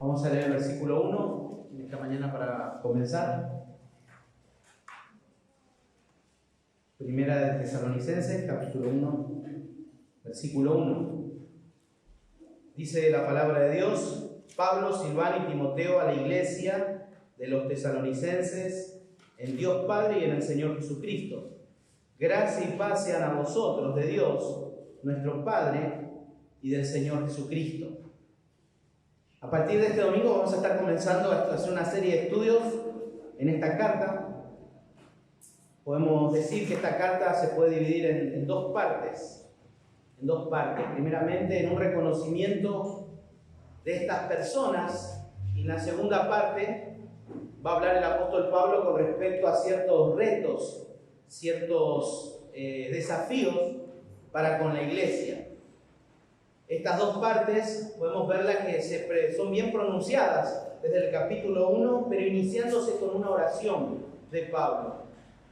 Vamos a leer el versículo 1 en esta mañana para comenzar. Primera de Tesalonicenses, capítulo 1, versículo 1. Dice la palabra de Dios: Pablo, Silvano y Timoteo a la iglesia de los tesalonicenses, en Dios Padre y en el Señor Jesucristo. Gracia y paz sean a vosotros de Dios, nuestro Padre, y del Señor Jesucristo. A partir de este domingo vamos a estar comenzando a hacer una serie de estudios en esta carta. Podemos decir que esta carta se puede dividir en dos partes. Primeramente, en un reconocimiento de estas personas, y en la segunda parte va a hablar el apóstol Pablo con respecto a ciertos retos, ciertos desafíos para con la iglesia. Estas dos partes podemos verlas que son bien pronunciadas desde el capítulo 1, pero iniciándose con una oración de Pablo.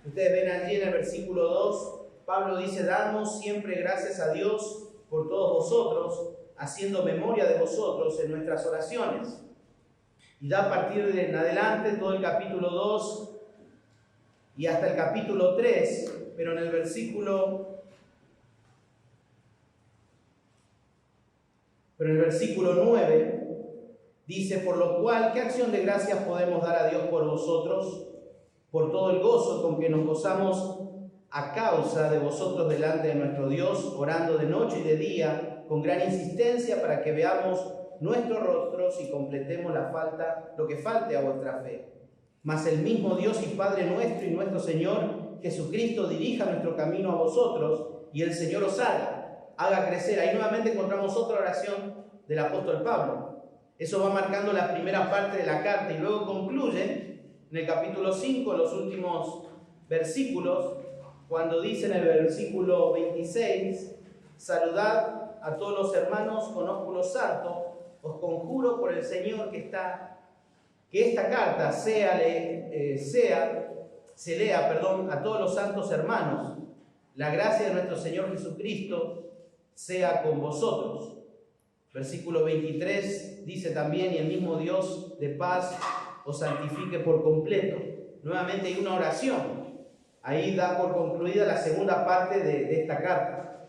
Ustedes ven allí en el versículo 2, Pablo dice: damos siempre gracias a Dios por todos vosotros, haciendo memoria de vosotros en nuestras oraciones. Y da a partir de en adelante todo el capítulo 2 y hasta el capítulo 3, pero en el versículo 9 dice: por lo cual, ¿qué acción de gracias podemos dar a Dios por vosotros? Por todo el gozo con que nos gozamos a causa de vosotros delante de nuestro Dios, orando de noche y de día, con gran insistencia, para que veamos nuestros rostros y completemos lo que falte a vuestra fe. Mas el mismo Dios y Padre nuestro y nuestro Señor Jesucristo dirija nuestro camino a vosotros, y el Señor os haga crecer. Ahí nuevamente encontramos otra oración del apóstol Pablo. Eso va marcando la primera parte de la carta y luego concluye en el capítulo 5, los últimos versículos, cuando dice en el versículo 26: saludad a todos los hermanos con ósculo santo, os conjuro por el Señor que esta carta se lea a todos los santos hermanos. La gracia de nuestro Señor Jesucristo sea con vosotros. Versículo 23 dice también: y el mismo Dios de paz os santifique por completo. Nuevamente hay una oración. Ahí da por concluida la segunda parte de esta carta.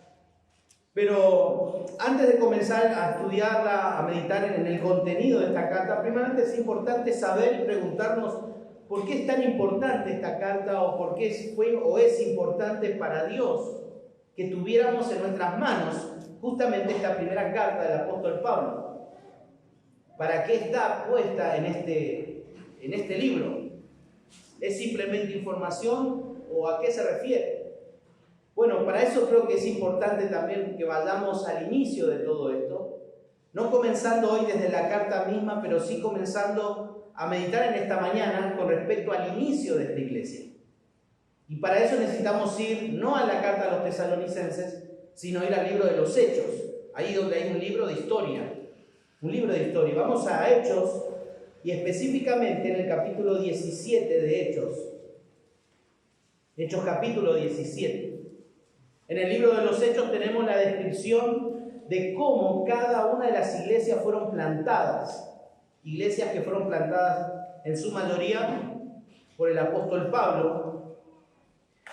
Pero antes de comenzar a estudiarla, a meditar en el contenido de esta carta, primeramente es importante saber y preguntarnos por qué es tan importante esta carta, o por qué fue o es importante para Dios que tuviéramos en nuestras manos justamente esta primera carta del apóstol Pablo. ¿Para qué está puesta en este libro? ¿Es simplemente información o a qué se refiere? Bueno, para eso creo que es importante también que vayamos al inicio de todo esto, no comenzando hoy desde la carta misma, pero sí comenzando a meditar en esta mañana con respecto al inicio de esta iglesia. Y para eso necesitamos ir no a la carta a los tesalonicenses, sino ir al libro de los Hechos, ahí donde hay un libro de historia. Vamos a Hechos, y específicamente en el capítulo 17 de Hechos. Hechos capítulo 17. En el libro de los Hechos tenemos la descripción de cómo cada una de las iglesias fueron plantadas. Iglesias que fueron plantadas en su mayoría por el apóstol Pablo.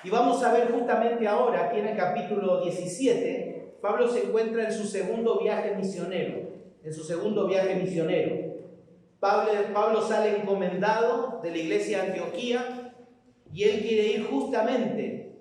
Y vamos a ver justamente ahora, aquí en el capítulo 17, Pablo se encuentra en su segundo viaje misionero. Pablo sale encomendado de la iglesia de Antioquía, y él quiere ir justamente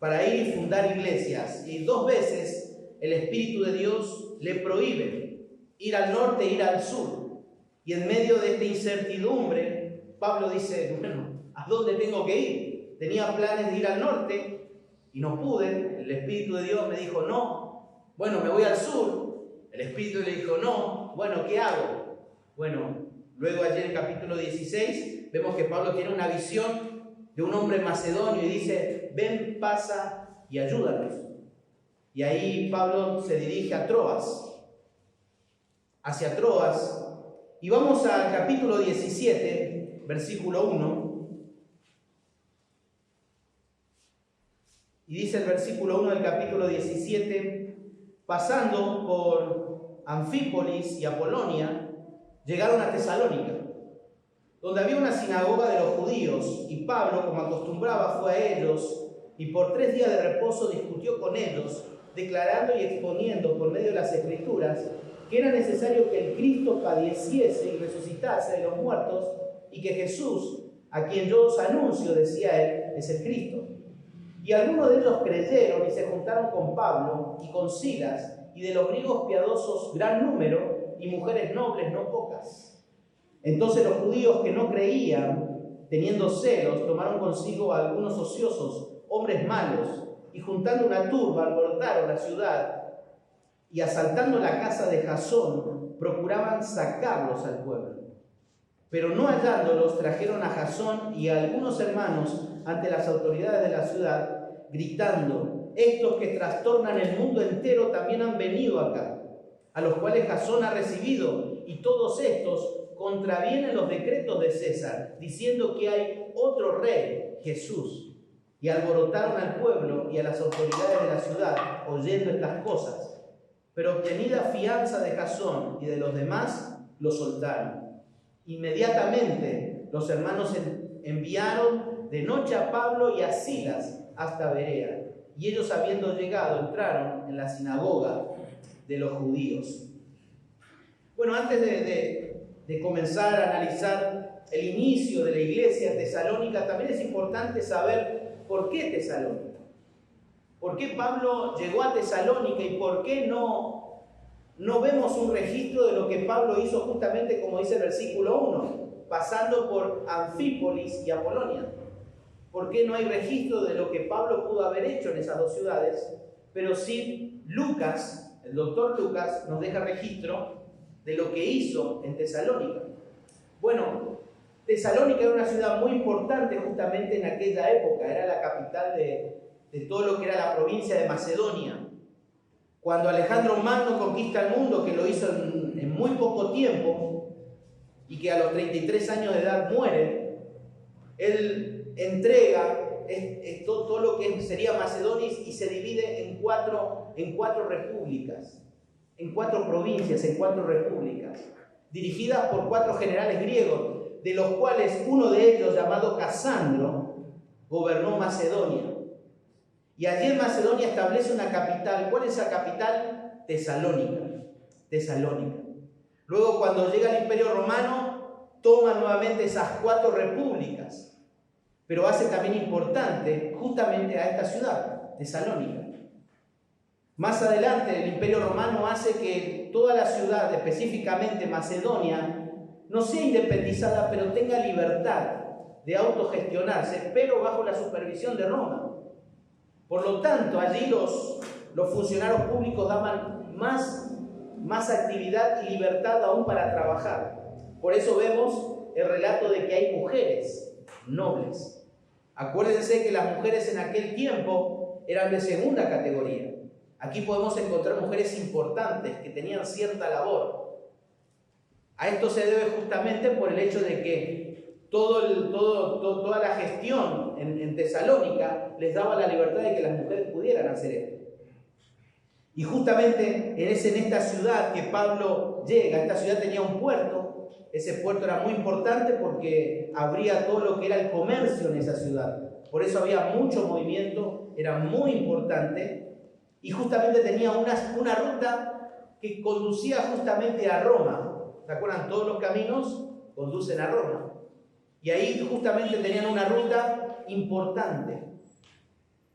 para ir y fundar iglesias. Y 2 veces el Espíritu de Dios le prohíbe ir al norte e ir al sur. Y en medio de esta incertidumbre, Pablo dice: bueno, ¿a dónde tengo que ir? Tenía planes de ir al norte y no pude. El Espíritu de Dios me dijo: no. Bueno, me voy al sur. El Espíritu le dijo: no. Bueno, ¿qué hago? Bueno, luego allí en el capítulo 16 vemos que Pablo tiene una visión de un hombre macedonio y dice: ven, pasa y ayúdanos. Y ahí Pablo se dirige a Troas, hacia Troas. Y vamos al capítulo 17, versículo 1. Y dice el versículo 1 del capítulo 17: pasando por Anfípolis y Apolonia, llegaron a Tesalónica, donde había una sinagoga de los judíos, y Pablo, como acostumbraba, fue a ellos, y por 3 días de reposo discutió con ellos, declarando y exponiendo por medio de las Escrituras que era necesario que el Cristo padeciese y resucitase de los muertos, y que Jesús, a quien yo os anuncio, decía él, es el Cristo. Y algunos de ellos creyeron y se juntaron con Pablo y con Silas, y de los griegos piadosos gran número, y mujeres nobles no pocas. Entonces los judíos que no creían, teniendo celos, tomaron consigo a algunos ociosos, hombres malos, y juntando una turba alborotaron la ciudad, y asaltando la casa de Jasón, procuraban sacarlos al pueblo. Pero no hallándolos, trajeron a Jasón y a algunos hermanos ante las autoridades de la ciudad, gritando: estos que trastornan el mundo entero también han venido acá, a los cuales Jasón ha recibido, y todos estos contravienen los decretos de César, diciendo que hay otro rey, Jesús. Y alborotaron al pueblo y a las autoridades de la ciudad, oyendo estas cosas. Pero obtenida fianza de Jasón y de los demás, lo soltaron. Inmediatamente los hermanos enviaron de noche a Pablo y a Silas hasta Berea, y ellos, habiendo llegado, entraron en la sinagoga de los judíos. Bueno, antes de comenzar a analizar el inicio de la iglesia en Tesalónica, también es importante saber por qué Tesalónica. ¿Por qué Pablo llegó a Tesalónica y por qué no vemos un registro de lo que Pablo hizo justamente, como dice el versículo 1, pasando por Anfípolis y Apolonia? ¿Por qué no hay registro de lo que Pablo pudo haber hecho en esas 2 ciudades? Pero sí Lucas, el doctor Lucas, nos deja registro de lo que hizo en Tesalónica. Bueno, Tesalónica era una ciudad muy importante justamente en aquella época, era la capital de todo lo que era la provincia de Macedonia. Cuando Alejandro Magno conquista el mundo, que lo hizo en muy poco tiempo, y que a los 33 años de edad muere, él entrega todo lo que sería Macedonia y se divide en cuatro repúblicas, en 4 provincias, en 4 repúblicas, dirigidas por 4 generales griegos, de los cuales uno de ellos, llamado Casandro, gobernó Macedonia. Y allí en Macedonia establece una capital. ¿Cuál es la capital? Tesalónica. Luego, cuando llega el Imperio Romano, toma nuevamente esas 4 repúblicas, pero hace también importante justamente a esta ciudad, Tesalónica. Más adelante, el Imperio Romano hace que toda la ciudad, específicamente Macedonia, no sea independizada, pero tenga libertad de autogestionarse, pero bajo la supervisión de Roma. Por lo tanto, allí los funcionarios públicos daban más actividad y libertad aún para trabajar. Por eso vemos el relato de que hay mujeres nobles. Acuérdense que las mujeres en aquel tiempo eran de segunda categoría. Aquí podemos encontrar mujeres importantes que tenían cierta labor. A esto se debe justamente por el hecho de que toda la gestión en Tesalónica les daba la libertad de que las mujeres pudieran hacer esto. Y justamente en esta ciudad que Pablo llega, esta ciudad tenía un puerto. Ese puerto era muy importante porque abría todo lo que era el comercio en esa ciudad. Por eso había mucho movimiento, era muy importante. Y justamente tenía una ruta que conducía justamente a Roma. ¿Se acuerdan? Todos los caminos conducen a Roma. Y ahí justamente tenían una ruta importante.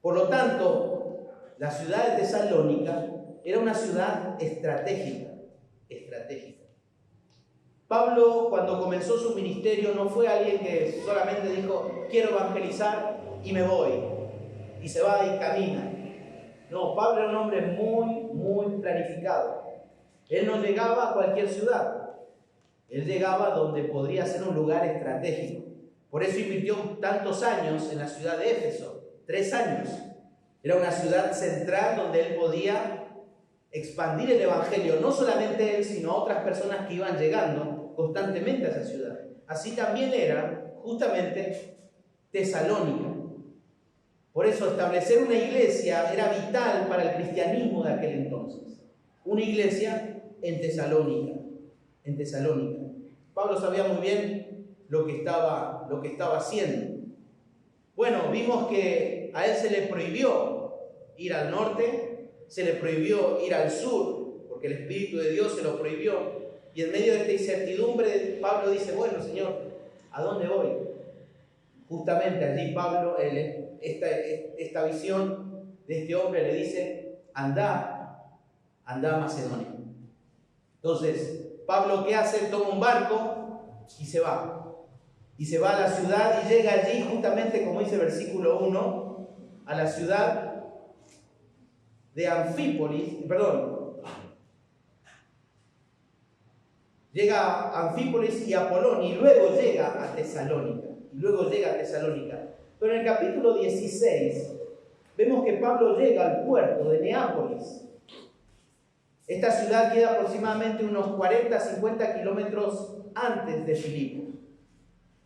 Por lo tanto, la ciudad de Tesalónica era una ciudad estratégica. Pablo, cuando comenzó su ministerio, no fue alguien que solamente dijo: quiero evangelizar y me voy, y se va y camina. No, Pablo era un hombre muy planificado. Él no llegaba a cualquier ciudad. Él llegaba donde podría ser un lugar estratégico. Por eso invirtió tantos años en la ciudad de Éfeso, 3 años. Era una ciudad central donde él podía expandir el evangelio, no solamente él, sino otras personas que iban llegando constantemente a esa ciudad. Así también era justamente Tesalónica. Por eso establecer una iglesia era vital para el cristianismo de aquel entonces. Una iglesia en Tesalónica. Pablo sabía muy bien lo que estaba haciendo. Bueno, vimos que a él se le prohibió ir al norte, se le prohibió ir al sur, porque el Espíritu de Dios se lo prohibió. Y en medio de esta incertidumbre, Pablo dice, bueno, Señor, ¿a dónde voy? Justamente allí Pablo, esta visión de este hombre le dice, anda a Macedonia. Entonces, Pablo, ¿qué hace? Toma un barco y se va. Y se va a la ciudad y llega allí, justamente como dice el versículo 1, a la ciudad de Anfípolis, llega a Anfípolis y Apolonia y luego llega a Tesalónica. Pero en el capítulo 16 vemos que Pablo llega al puerto de Neápolis. Esta ciudad queda aproximadamente unos 40-50 kilómetros antes de Filipos.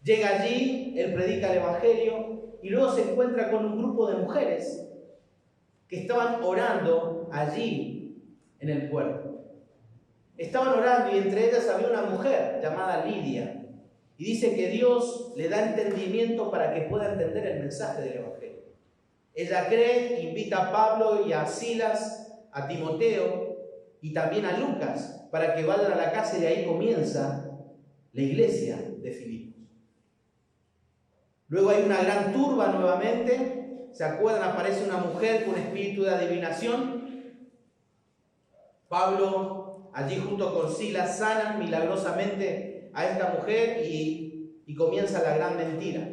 Llega allí, él predica el Evangelio y luego se encuentra con un grupo de mujeres que estaban orando allí en el puerto. Estaban orando y entre ellas había una mujer llamada Lidia. Y dice que Dios le da entendimiento para que pueda entender el mensaje del Evangelio. Ella cree, invita a Pablo y a Silas, a Timoteo y también a Lucas para que vayan a la casa y de ahí comienza la iglesia de Filipos. Luego hay una gran turba nuevamente. ¿Se acuerdan? Aparece una mujer con espíritu de adivinación. Pablo, allí junto con Silas, sanan milagrosamente a esta mujer y comienza la gran mentira.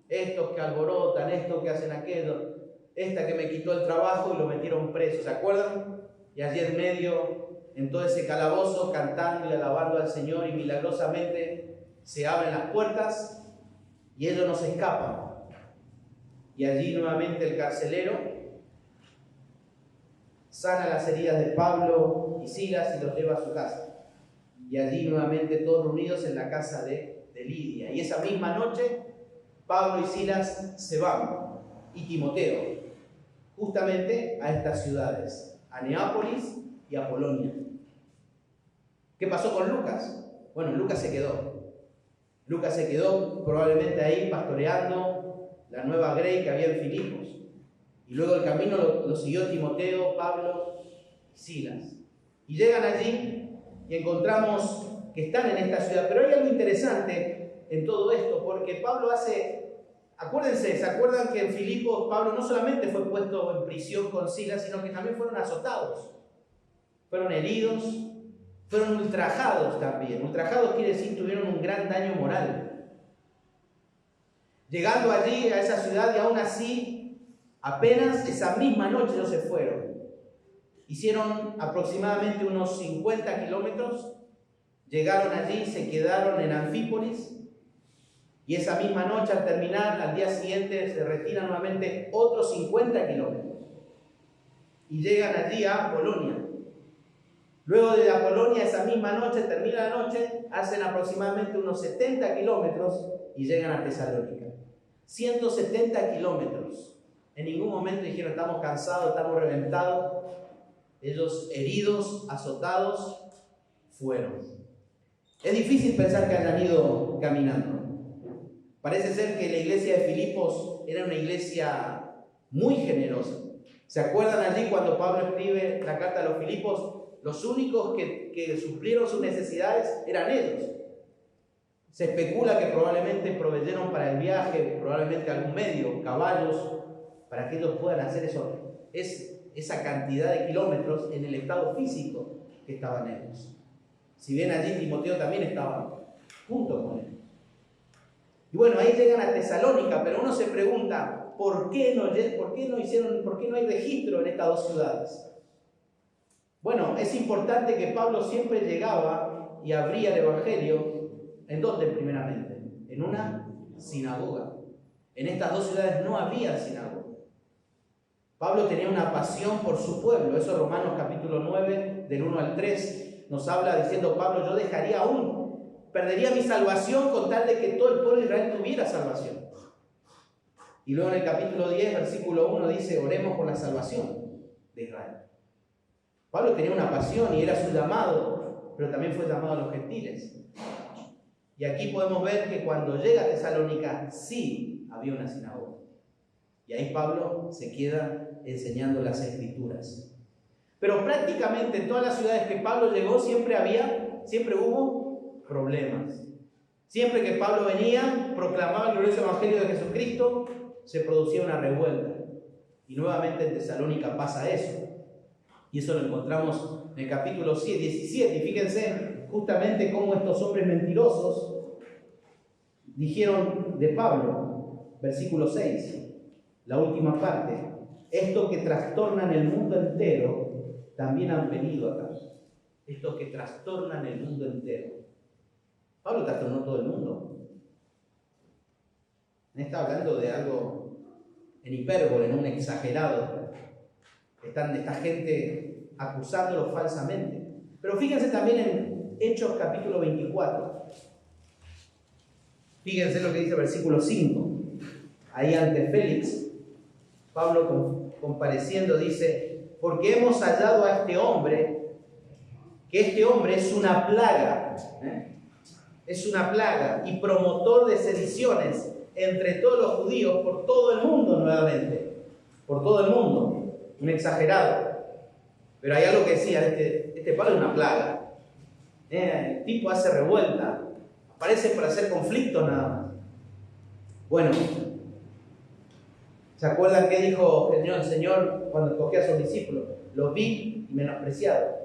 Estos que alborotan, estos que hacen aquello, esta que me quitó el trabajo y lo metieron preso. ¿Se acuerdan? Y allí en medio, en todo ese calabozo, cantando y alabando al Señor, y milagrosamente se abren las puertas y ellos no se escapan. Y allí nuevamente el carcelero sana las heridas de Pablo y Silas y los lleva a su casa. Y allí nuevamente todos reunidos en la casa de Lidia. Y esa misma noche Pablo y Silas se van, y Timoteo, justamente a estas ciudades, a Neápolis y a Apolonia. ¿Qué pasó con Lucas? Bueno, Lucas se quedó probablemente ahí pastoreando la nueva grey que había en Filipos. Y luego el camino lo siguió Timoteo, Pablo y Silas. Y llegan allí y encontramos que están en esta ciudad. Pero hay algo interesante en todo esto, porque Pablo ¿se acuerdan que en Filipos Pablo no solamente fue puesto en prisión con Silas, sino que también fueron azotados, fueron heridos, fueron ultrajados también? Ultrajados quiere decir tuvieron un gran daño moral. Llegando allí a esa ciudad, y aún así, apenas esa misma noche ellos se fueron. Hicieron aproximadamente unos 50 kilómetros, llegaron allí, se quedaron en Anfípolis, y esa misma noche al terminar, al día siguiente se retiran nuevamente otros 50 kilómetros y llegan allí a Apolonia. Luego de Apolonia, esa misma noche, termina la noche, hacen aproximadamente unos 70 kilómetros y llegan a Tesalónica. 170 kilómetros. En ningún momento dijeron estamos cansados, estamos reventados. Ellos heridos, azotados, fueron. Es difícil pensar que hayan ido caminando. Parece ser que la iglesia de Filipos era una iglesia muy generosa. ¿Se acuerdan allí cuando Pablo escribe la carta a los Filipos? Los únicos que suplieron sus necesidades eran ellos. Se especula que probablemente proveyeron para el viaje, probablemente algún medio, caballos, para que ellos puedan hacer esa cantidad de kilómetros en el estado físico que estaban ellos. Si bien allí Timoteo también estaba junto con él. Y bueno, ahí llegan a Tesalónica, pero uno se pregunta, ¿por qué no hay registro en estas dos ciudades? Bueno, es importante que Pablo siempre llegaba y abría el Evangelio, ¿en dónde primeramente? En una sinagoga. En estas dos ciudades no había sinagoga. Pablo tenía una pasión por su pueblo. Eso Romanos capítulo 9, del 1 al 3, nos habla diciendo Pablo, yo perdería mi salvación con tal de que todo el pueblo de Israel tuviera salvación. Y luego en el capítulo 10, versículo 1 dice, oremos por la salvación de Israel. Pablo tenía una pasión y era su llamado, pero también fue llamado a los gentiles. Y aquí podemos ver que cuando llega a Tesalónica sí había una sinagoga. Y ahí Pablo se queda enseñando las Escrituras. Pero prácticamente en todas las ciudades que Pablo llegó siempre hubo problemas. Siempre que Pablo venía, proclamaba el glorioso evangelio de Jesucristo, se producía una revuelta. Y nuevamente en Tesalónica pasa eso. Y eso lo encontramos en el capítulo 17. Y fíjense justamente cómo estos hombres mentirosos dijeron de Pablo, versículo 6, la última parte: estos que trastornan el mundo entero también han venido acá. Estos que trastornan el mundo entero. Pablo trastornó todo el mundo. Está hablando de algo en hipérbole, en un exagerado. Están esta gente acusándolo falsamente. Pero fíjense también en Hechos capítulo 24. Fíjense lo que dice el versículo 5. Ahí ante Félix, Pablo compareciendo dice: porque hemos hallado a este hombre, que este hombre es una plaga, es una plaga y promotor de sediciones entre todos los judíos por todo el mundo nuevamente, por todo el mundo, un exagerado. Pero hay algo que decía, este Pablo es una plaga, el tipo hace revuelta, aparece para hacer conflicto nada más. Bueno, ¿se acuerdan qué dijo el Señor cuando escogió a sus discípulos? Los vi y menospreciados,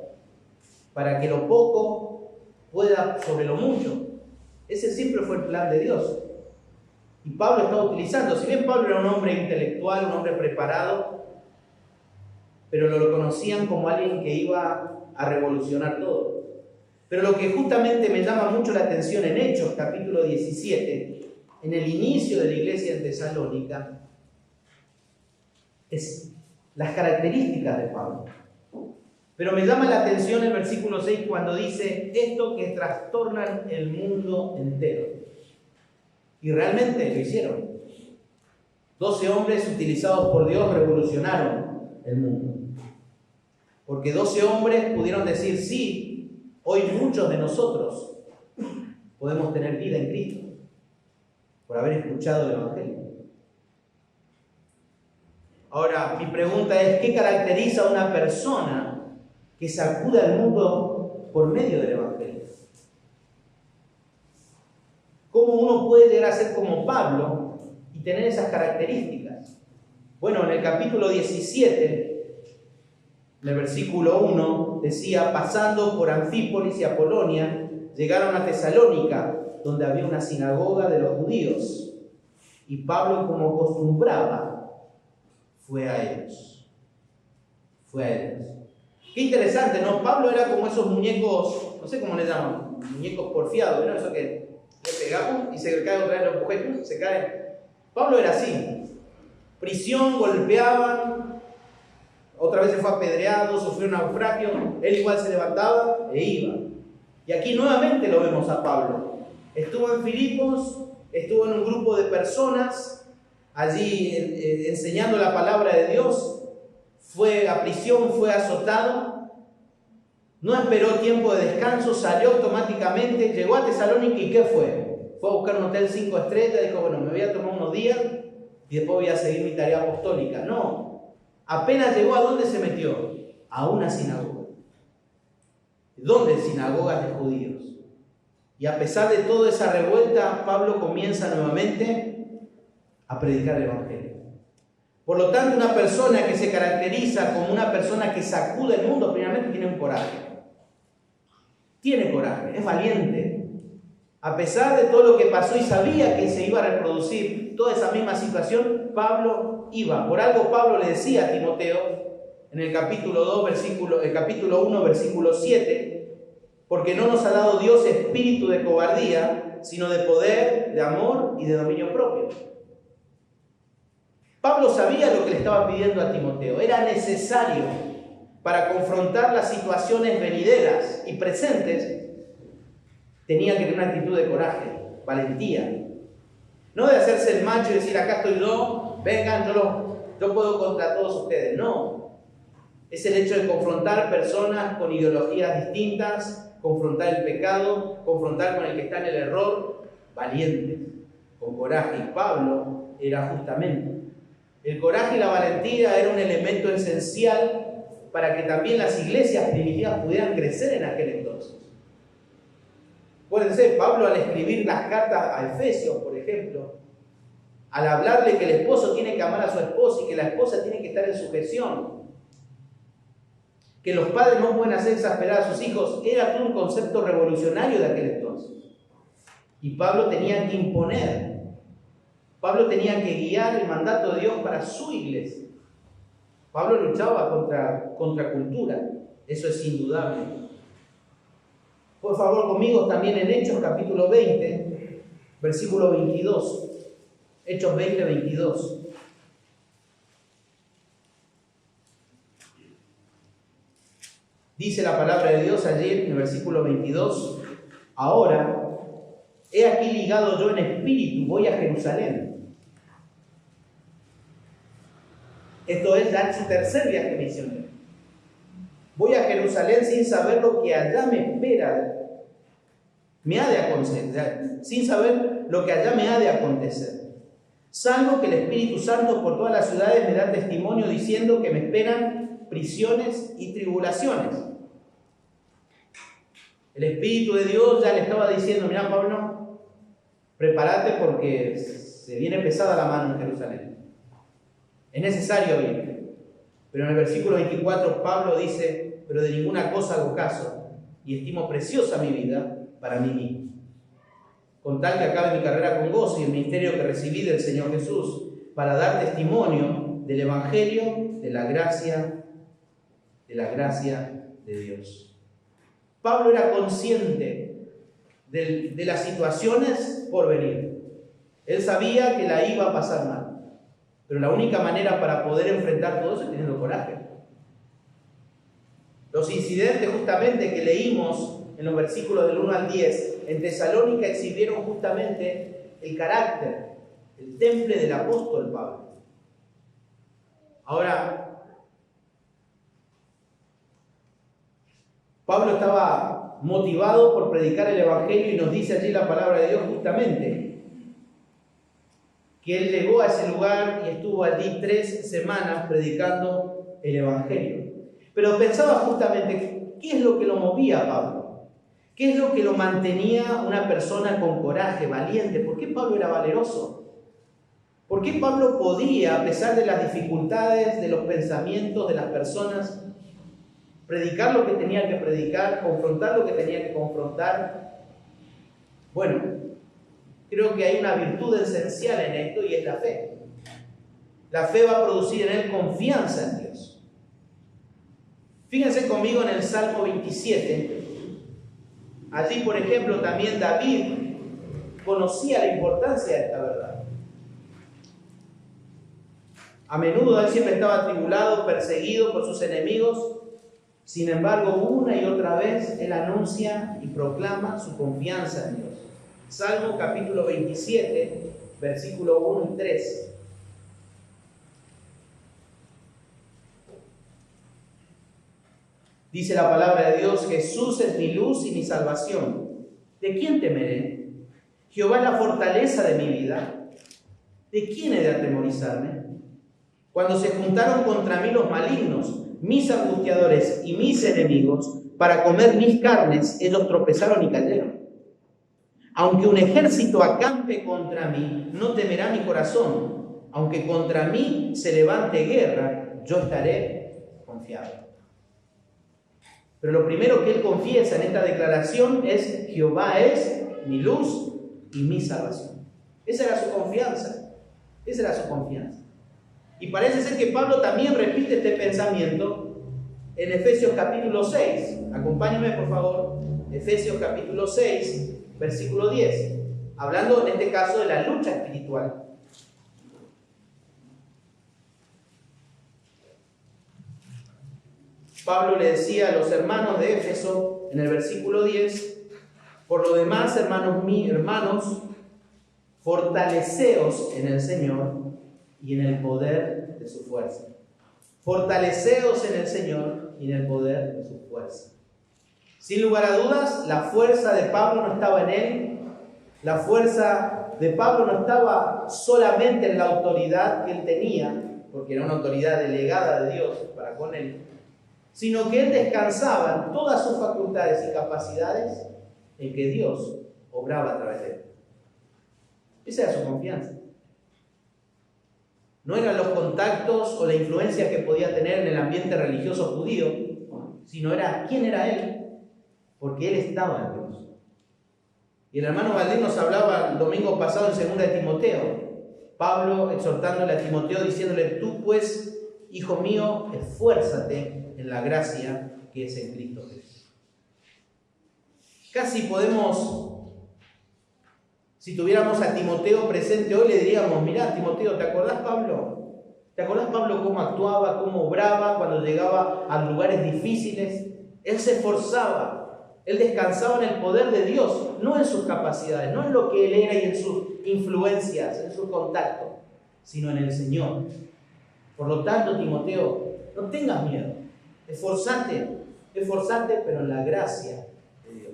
para que lo poco pueda sobre lo mucho. Ese siempre fue el plan de Dios. Y Pablo estaba utilizando, si bien Pablo era un hombre intelectual, un hombre preparado, pero lo conocían como alguien que iba a revolucionar todo. Pero lo que justamente me llama mucho la atención en Hechos, capítulo 17, en el inicio de la iglesia en Tesalónica, es las características de Pablo. Pero me llama la atención el versículo 6 cuando dice: esto que trastornan el mundo entero. Y realmente lo hicieron. 12 hombres utilizados por Dios revolucionaron el mundo. Porque 12 hombres pudieron decir: sí, hoy muchos de nosotros podemos tener vida en Cristo por haber escuchado el evangelio. Ahora, mi pregunta es: ¿qué caracteriza a una persona que sacuda al mundo por medio del evangelio? ¿Cómo uno puede llegar a ser como Pablo y tener esas características? Bueno, en el capítulo 17, en el versículo 1, decía: pasando por Anfípolis y Apolonia, llegaron a Tesalónica, donde había una sinagoga de los judíos. Y Pablo, como acostumbraba, fue a ellos. Qué interesante, ¿no? Pablo era como esos muñecos, no sé cómo le llaman, muñecos porfiados, ¿no? Eso que le pegamos y se cae otra vez, lo empujé, se cae. Pablo era así. Prisión, golpeaban, otra vez se fue apedreado, sufrió un naufragio, él igual se levantaba e iba. Y aquí nuevamente lo vemos a Pablo. Estuvo en Filipos, estuvo en un grupo de personas, allí enseñando la palabra de Dios. Fue a prisión, fue azotado, no esperó tiempo de descanso, salió automáticamente, llegó a Tesalónica y ¿qué fue? Fue a buscar un hotel 5 estrellas, dijo: bueno, me voy a tomar unos días y después voy a seguir mi tarea apostólica. No, apenas llegó, ¿a dónde se metió? A una sinagoga. ¿Dónde? Sinagogas de judíos. Y a pesar de toda esa revuelta, Pablo comienza nuevamente a predicar el evangelio. Por lo tanto, una persona que se caracteriza como una persona que sacude el mundo, primeramente tiene un coraje. Tiene coraje, es valiente. A pesar de todo lo que pasó y sabía que se iba a reproducir toda esa misma situación, Pablo iba. Por algo Pablo le decía a Timoteo, en el capítulo 1, versículo 7, porque no nos ha dado Dios espíritu de cobardía, sino de poder, de amor y de dominio propio. Pablo sabía lo que le estaba pidiendo a Timoteo. Era necesario para confrontar las situaciones venideras y presentes. Tenía que tener una actitud de coraje, valentía. No de hacerse el macho y decir: acá estoy yo, vengan, yo puedo contra todos ustedes. No. Es el hecho de confrontar personas con ideologías distintas, confrontar el pecado, confrontar con el que está en el error, valientes, con coraje. Y Pablo era justamente. El coraje y la valentía era un elemento esencial para que también las iglesias primitivas pudieran crecer en aquel entonces. Acuérdense, Pablo al escribir las cartas a Efesios, por ejemplo, al hablarle que el esposo tiene que amar a su esposa y que la esposa tiene que estar en sujeción, que los padres no pueden hacer exasperar a sus hijos, era todo un concepto revolucionario de aquel entonces. Y Pablo tenía que imponer, Pablo tenía que guiar el mandato de Dios para su iglesia. Pablo luchaba contra cultura, eso es indudable. Por favor, conmigo también en Hechos capítulo 20, versículo 22. Hechos 20, 22. Dice la palabra de Dios allí en el versículo 22. Ahora, he aquí ligado yo en espíritu, voy a Jerusalén. Esto es ya su tercer viaje misionero. Voy a Jerusalén sin saber lo que allá me espera, sin saber lo que allá me ha de acontecer. Salvo que el Espíritu Santo por todas las ciudades me da testimonio diciendo que me esperan prisiones y tribulaciones. El Espíritu de Dios ya le estaba diciendo, mira Pablo, prepárate porque se viene pesada la mano en Jerusalén. Es necesario ir. Pero en el versículo 24 Pablo dice, pero de ninguna cosa hago caso y estimo preciosa mi vida para mí mismo, con tal que acabe mi carrera con gozo y el ministerio que recibí del Señor Jesús, para dar testimonio del Evangelio de la gracia de Dios. Pablo era consciente de las situaciones por venir. Él sabía que la iba a pasar mal, pero la única manera para poder enfrentar todo eso es teniendo coraje. Los incidentes justamente que leímos en los versículos del 1 al 10 en Tesalónica exhibieron justamente el carácter, el temple del apóstol Pablo. Ahora, Pablo estaba motivado por predicar el Evangelio y nos dice allí la palabra de Dios justamente que él llegó a ese lugar y estuvo allí 3 semanas predicando el Evangelio. Pero pensaba justamente, ¿qué es lo que lo movía a Pablo? ¿Qué es lo que lo mantenía una persona con coraje, valiente? ¿Por qué Pablo era valeroso? ¿Por qué Pablo podía, a pesar de las dificultades, de los pensamientos de las personas, predicar lo que tenía que predicar, confrontar lo que tenía que confrontar? Bueno, creo que hay una virtud esencial en esto y es la fe. La fe va a producir en él confianza en Dios. Fíjense conmigo en el Salmo 27. Allí, por ejemplo, también David conocía la importancia de esta verdad. A menudo él siempre estaba atribulado, perseguido por sus enemigos. Sin embargo, una y otra vez él anuncia y proclama su confianza en Dios. Salmo capítulo 27, versículo 1 y 3. Dice la palabra de Dios, Jesús es mi luz y mi salvación. ¿De quién temeré? Jehová es la fortaleza de mi vida. ¿De quién he de atemorizarme? Cuando se juntaron contra mí los malignos, mis angustiadores y mis enemigos, para comer mis carnes, ellos tropezaron y cayeron. Aunque un ejército acampe contra mí, no temerá mi corazón. Aunque contra mí se levante guerra, yo estaré confiado. Pero lo primero que él confiesa en esta declaración es: Jehová es mi luz y mi salvación. Esa era su confianza. Esa era su confianza. Y parece ser que Pablo también repite este pensamiento en Efesios capítulo 6. Acompáñenme, por favor. Efesios capítulo 6, versículo 10. Hablando en este caso de la lucha espiritual. Pablo le decía a los hermanos de Éfeso en el versículo 10: por lo demás, hermanos, fortaleceos en el Señor y en el poder de su fuerza. Fortaleceos en el Señor y en el poder de su fuerza. Sin lugar a dudas, la fuerza de Pablo no estaba en él. La fuerza de Pablo no estaba solamente en la autoridad que él tenía, porque era una autoridad delegada de Dios para con él, sino que él descansaba en todas sus facultades y capacidades en que Dios obraba a través de él. Esa era su confianza. No eran los contactos o la influencia que podía tener en el ambiente religioso judío, sino era quién era él, porque él estaba en Dios. Y el hermano Valdir nos hablaba el domingo pasado en 2 de Timoteo, Pablo exhortándole a Timoteo diciéndole: tú pues, hijo mío, esfuérzate en la gracia que es en Cristo Jesús. Casi podemos, si tuviéramos a Timoteo presente hoy, le diríamos: mirá, Timoteo, ¿te acordás, Pablo? ¿Te acordás, Pablo, cómo actuaba, cómo obraba cuando llegaba a lugares difíciles? Él se esforzaba. Él descansaba en el poder de Dios, no en sus capacidades, no en lo que él era y en sus influencias, en sus contactos, sino en el Señor. Por lo tanto, Timoteo, no tengas miedo. Esforzate, pero en la gracia de Dios.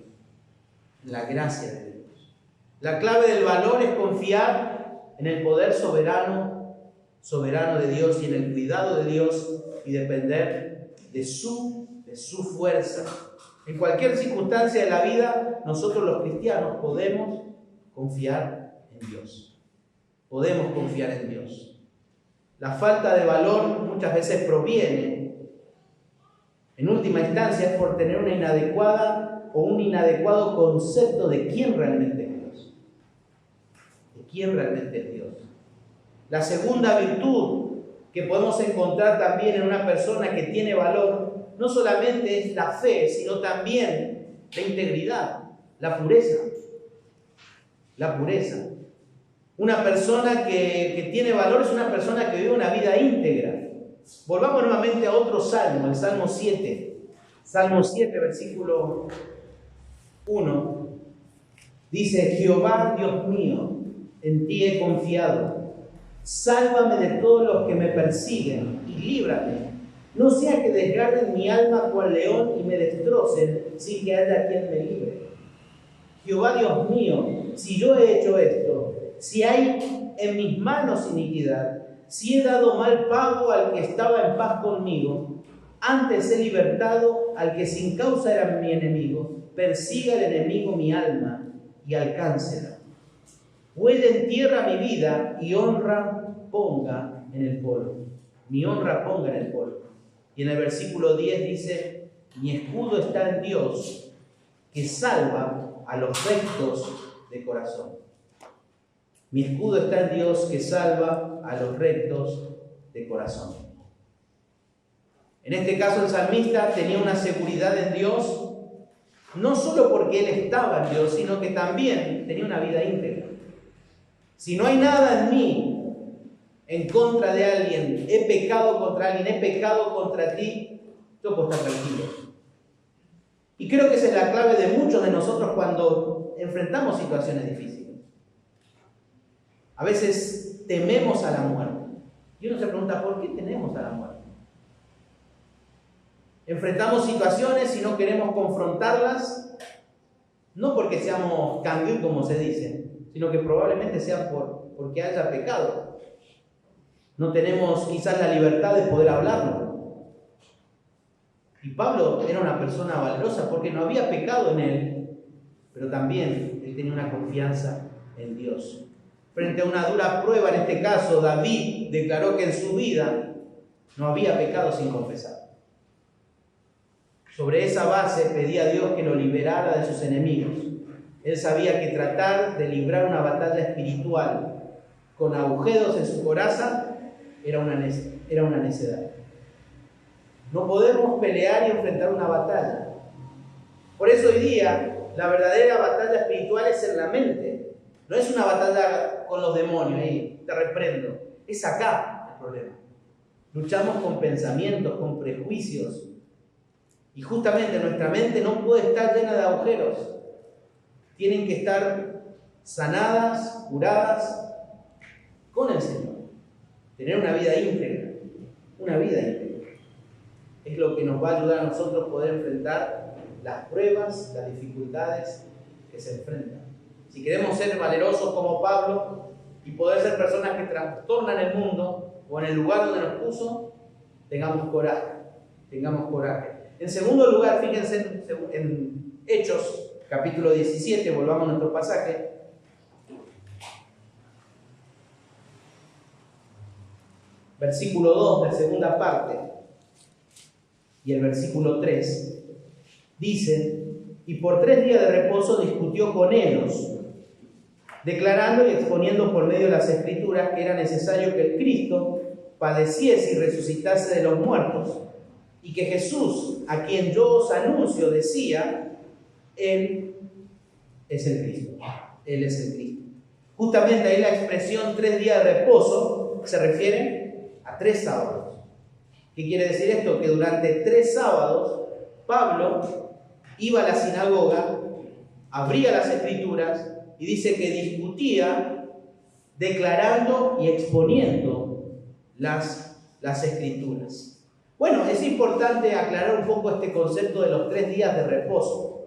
En la gracia de Dios. La clave del valor es confiar en el poder soberano de Dios y en el cuidado de Dios y depender de su fuerza. En cualquier circunstancia de la vida, nosotros los cristianos podemos confiar en Dios. Podemos confiar en Dios. La falta de valor muchas veces proviene, en última instancia, es por tener una inadecuada o un inadecuado concepto de quién realmente es Dios. De quién realmente es Dios. La segunda virtud que podemos encontrar también en una persona que tiene valor no solamente es la fe, sino también la integridad, la pureza. La pureza. Una persona que tiene valor es una persona que vive una vida íntegra. Volvamos nuevamente a otro salmo, el Salmo 7. Salmo 7, versículo 1. Dice: Jehová, Dios mío, en ti he confiado. Sálvame de todos los que me persiguen y líbrame. No sea que desgarren mi alma cual león y me destrocen sin que haya quien me libre. Jehová Dios mío, si yo he hecho esto, si hay en mis manos iniquidad, si he dado mal pago al que estaba en paz conmigo, antes he libertado al que sin causa era mi enemigo, persiga el enemigo mi alma y alcáncela. Huele en tierra mi vida y honra ponga en el polvo. Mi honra ponga en el polvo. Y en el versículo 10 dice: mi escudo está en Dios, que salva a los rectos de corazón. Mi escudo está en Dios, que salva a los rectos de corazón. En este caso, el salmista tenía una seguridad en Dios, no solo porque él estaba en Dios, sino que también tenía una vida íntegra. Si no hay nada en mí en contra de alguien, he pecado contra alguien, he pecado contra ti, yo puedo estar tranquilo. Y creo que esa es la clave de muchos de nosotros cuando enfrentamos situaciones difíciles. A veces tememos a la muerte. Y uno se pregunta: ¿por qué tememos a la muerte? Enfrentamos situaciones y no queremos confrontarlas, no porque seamos cangú, como se dice, sino que probablemente sea porque haya pecado. No tenemos quizás la libertad de poder hablarlo. Y Pablo era una persona valerosa porque no había pecado en él, pero también él tenía una confianza en Dios. Frente a una dura prueba, en este caso, David declaró que en su vida no había pecado sin confesar. Sobre esa base pedía a Dios que lo liberara de sus enemigos. Él sabía que tratar de librar una batalla espiritual con agujeros en su coraza era una necedad. No podemos pelear y enfrentar una batalla. Por eso hoy día la verdadera batalla espiritual es en la mente. No es una batalla con los demonios, ahí te reprendo. Es acá el problema. Luchamos con pensamientos, con prejuicios. Y justamente nuestra mente no puede estar llena de agujeros. Tienen que estar sanadas, curadas con el Señor. Tener una vida íntegra. Una vida íntegra. Es lo que nos va a ayudar a nosotros poder enfrentar las pruebas, las dificultades que se enfrentan. Si queremos ser valerosos como Pablo y poder ser personas que trastornan el mundo o en el lugar donde nos puso, tengamos coraje, tengamos coraje. En segundo lugar, fíjense en Hechos, capítulo 17, volvamos a nuestro pasaje. Versículo 2, la segunda parte, y el versículo 3, dice: y por 3 días de reposo discutió con ellos, declarando y exponiendo por medio de las Escrituras que era necesario que el Cristo padeciese y resucitase de los muertos, y que Jesús, a quien yo os anuncio, decía, Él es el Cristo. Él es el Cristo. Justamente ahí la expresión 3 días de reposo se refiere a 3 sábados. ¿Qué quiere decir esto? Que durante 3 sábados Pablo iba a la sinagoga, abría las Escrituras y dice que discutía, declarando y exponiendo las Escrituras. Bueno, es importante aclarar un poco este concepto de los 3 días de reposo,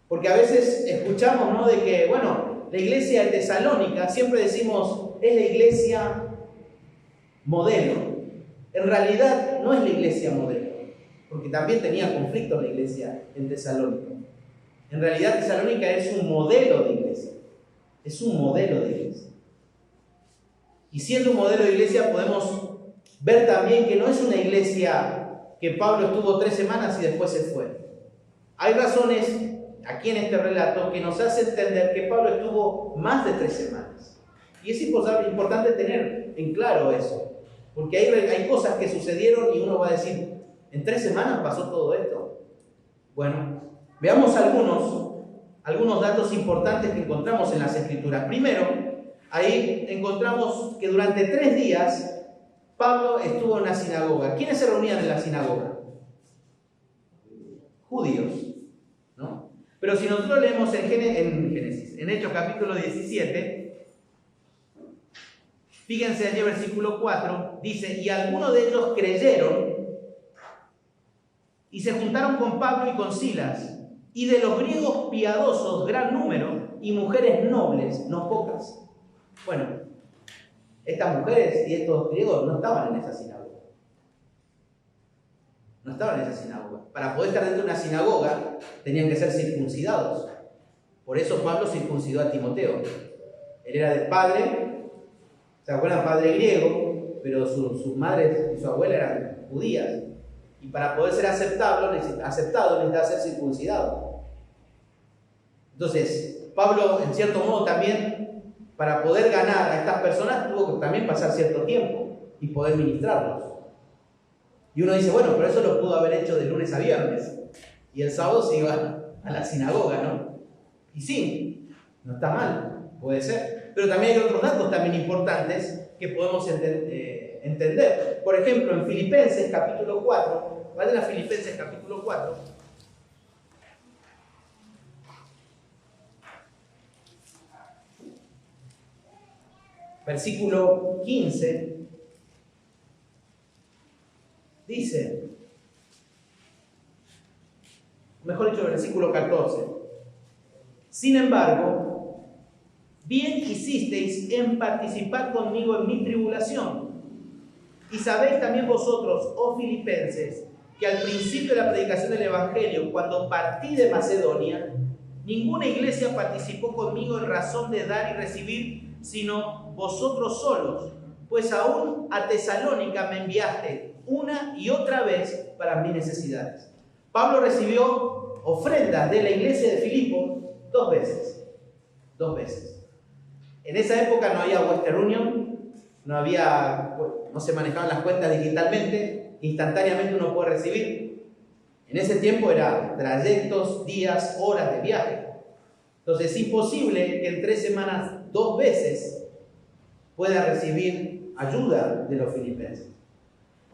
porque a veces escuchamos, ¿no?, de que, bueno, la iglesia de Tesalónica, siempre decimos, es la iglesia modelo. En realidad no es la iglesia modelo, porque también tenía conflictos la iglesia en Tesalónica. En realidad Tesalónica es un modelo de iglesia, es un modelo de iglesia. Y siendo un modelo de iglesia podemos ver también que no es una iglesia que Pablo estuvo 3 semanas y después se fue. Hay razones aquí en este relato que nos hace entender que Pablo estuvo más de 3 semanas. Y es importante tener en claro eso, porque hay cosas que sucedieron y uno va a decir, ¿en 3 semanas pasó todo esto? Bueno, veamos algunos datos importantes que encontramos en las Escrituras. Primero, ahí encontramos que durante 3 días Pablo estuvo en la sinagoga. ¿Quiénes se reunían en la sinagoga? Judíos, ¿no? Pero si nosotros leemos en Génesis, en Hechos capítulo 17, fíjense allí versículo 4, dice, y algunos de ellos creyeron y se juntaron con Pablo y con Silas, y de los griegos piadosos gran número, y mujeres nobles, no pocas. Bueno, estas mujeres y estos griegos no estaban en esa sinagoga. No estaban en esa sinagoga. Para poder estar dentro de una sinagoga tenían que ser circuncidados. Por eso Pablo circuncidó a Timoteo. Él era de padre, ¿se acuerdan? Padre griego, pero sus madres y su abuela eran judías. Y para poder ser aceptado necesitaba ser circuncidado. Entonces, Pablo, en cierto modo, también, para poder ganar a estas personas, tuvo que también pasar cierto tiempo y poder ministrarlos. Y uno dice, bueno, pero eso lo pudo haber hecho de lunes a viernes. Y el sábado se iba a la sinagoga, ¿no? Y sí, no está mal, puede ser. Pero también hay otros datos también importantes que podemos entender. Por ejemplo, en Filipenses capítulo 4, vayan a Filipenses capítulo 4. Versículo 15, dice, mejor dicho, versículo 14, sin embargo, bien hicisteis en participar conmigo en mi tribulación, y sabéis también vosotros, oh filipenses, que al principio de la predicación del Evangelio, cuando partí de Macedonia, ninguna iglesia participó conmigo en razón de dar y recibir, sino vosotros solos, pues aún a Tesalónica me enviaste una y otra vez para mis necesidades. Pablo recibió ofrendas de la iglesia de Filipo 2 veces. 2 veces. En esa época no había Western Union, no se manejaban las cuentas digitalmente, instantáneamente uno puede recibir. En ese tiempo eran trayectos, días, horas de viaje. Entonces es imposible que en 3 semanas 2 veces pueda recibir ayuda de los filipenses.